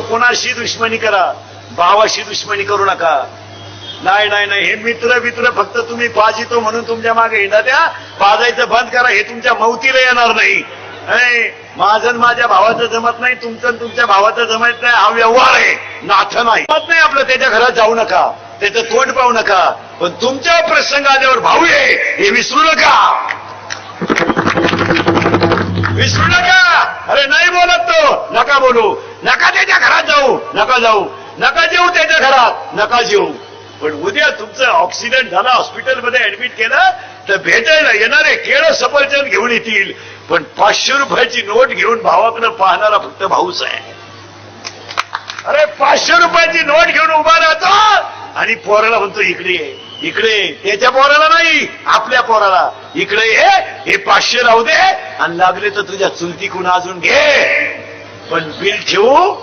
कोणाशी दुश्मनी करा, भावाशी दुश्मनी करू नका. नाही नाही नाही, हे मित्र मित्र फक्त तुम्ही पाजितो म्हणून तुमच्या मागे हिंडा द्या. पाजायचं बंद करा, हे तुमच्या मौतीला येणार नाही. माझं माझ्या भावाचं जमत नाही, तुमचं तुमच्या भावाचं जमत नाही, हा व्यवहार आहे, नाथं नाही. जमत नाही आपलं, त्याच्या घरात जाऊ नका, त्याचं तोंड पाहू नका. पण तुमच्या प्रसंग आल्यावर भाऊ आहे हे विसरू नका, विसरू नका. अरे नाही बोलत तो, नका बोलू, नका त्याच्या घरात जाऊ, नका जाऊ, नका जेऊ त्याच्या घरात, नका जेऊ. पण उद्या तुमचं ऑक्सिडेंट झाला, हॉस्पिटलमध्ये ऍडमिट केलं तर भेटायला येणारे केळं सफरचंद घेऊन येतील, पण 500 रुपयाची नोट घेऊन भावाकडे पाहणारा फक्त भाऊच आहे. अरे 500 रुपयाची नोट घेऊन उभा राहतो आणि पोराला म्हणतो इकडे ये, इकडे. त्याच्या पोराला नाही, आपल्या पोराला, इकडे ये, हे 500 राहू दे आणि लागले तर तुझ्या चुलती कुणा अजून घे, पण बिल ठेवू